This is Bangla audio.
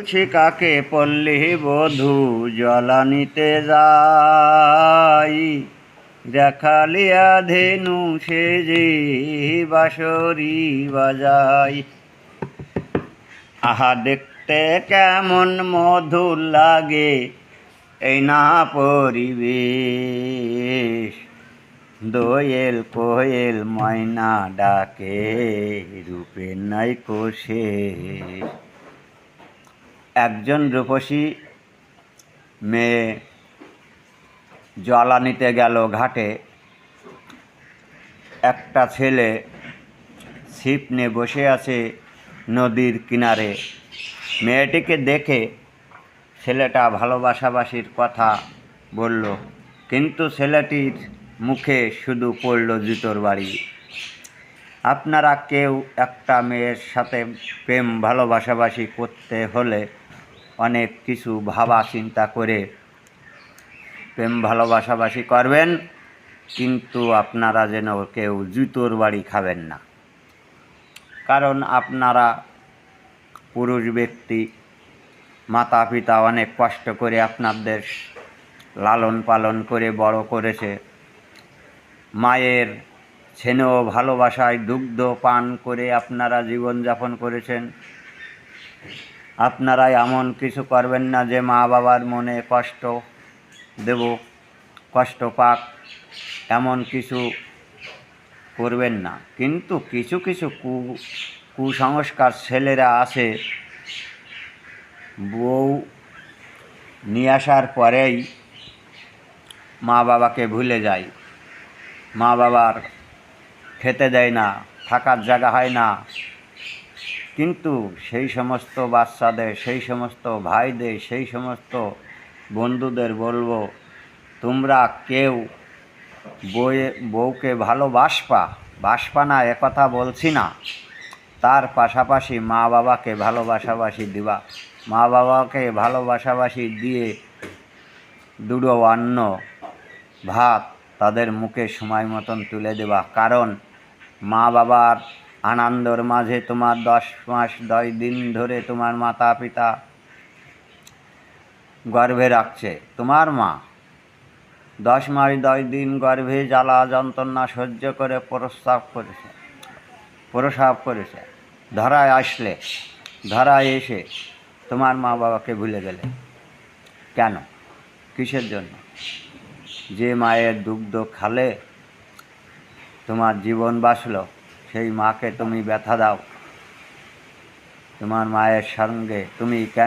সে কাকে পল্লী বধূ জ্বালানিতে যাই, দেখালিয়া ধেনু সেজে বাঁশরি বাজাই। আহা দেখতে কেমন মধুর লাগে এই না পরিবেশ, দোয়েল কোয়েল ময়না ডাকে রূপের নাই কোষেশ। একজন রূপসী মেয়ে জল আনিতে গেল ঘাটে। একটা ছেলে ছিপ নিয়ে বসে আছে নদীর কিনারে। মেয়েটিকে দেখে ছেলেটা ভালোবাসাবাসির কথা বলল, কিন্তু ছেলেটির মুখে শুধু পড়ল জুতোর বাড়ি। আপনারা কেউ একটা মেয়ের সাথে প্রেম ভালোবাসাবাসি করতে হলে অনেক কিছু ভাবা চিন্তা করে প্রেম ভালোবাসাবাসি করবেন, কিন্তু আপনারা যেন কেউ জুতোর বাড়ি খাবেন না। কারণ আপনারা পুরুষ ব্যক্তি, মাতা পিতা অনেক কষ্ট করে আপনাদের লালন পালন করে বড় করেছে। মায়ের স্নেহ ভালোবাসায় দুগ্ধ পান করে আপনারা জীবনযাপন করেছেন। আপনারা এমন কিছু করবেন না যে মা বাবার মনে কষ্ট দেব, কষ্ট পাক, এমন কিছু করবেন না। কিন্তু কিছু কিছু কুসংস্কার ছেলেরা আছে, বউ নিয়ে আসার পরেই মা বাবাকে ভুলে যায়, মা বাবার খেতে দেয় না, থাকার জায়গা হয় না। কিন্তু সেই সমস্ত বাচ্চাদের, সেই সমস্ত ভাইদের, সেই সমস্ত বন্ধুদের বলবো, তোমরা কেউ বউকে বাসপা না, একথা বলছি না। তার পাশাপাশি মা বাবাকে ভালোবাসাবাসি দিবা। মা বাবাকে ভালোবাসাবাসি দিয়ে দুটো অন্ন ভাত তাদের মুখে সময় মতন তুলে দেবা। কারণ মা বাবার আনন্দর মাঝে তোমার 10 মাস 10 দিন ধরে তোমার মাতা পিতা গর্ভে রাখছে। তোমার মা 10 মাস 10 দিন গর্ভে জ্বালা যন্ত্রণা সহ্য করে প্রসব করেছে। ধরায় এসে তোমার মা বাবাকে ভুলে গেলে কেন? কিসের জন্য? যে মায়ের দুগ্ধ খালে তোমার জীবন বাঁচলো, সেই মাকে তুমি ব্যথা দাও। তোমার মায়ের সঙ্গে তুমি কেন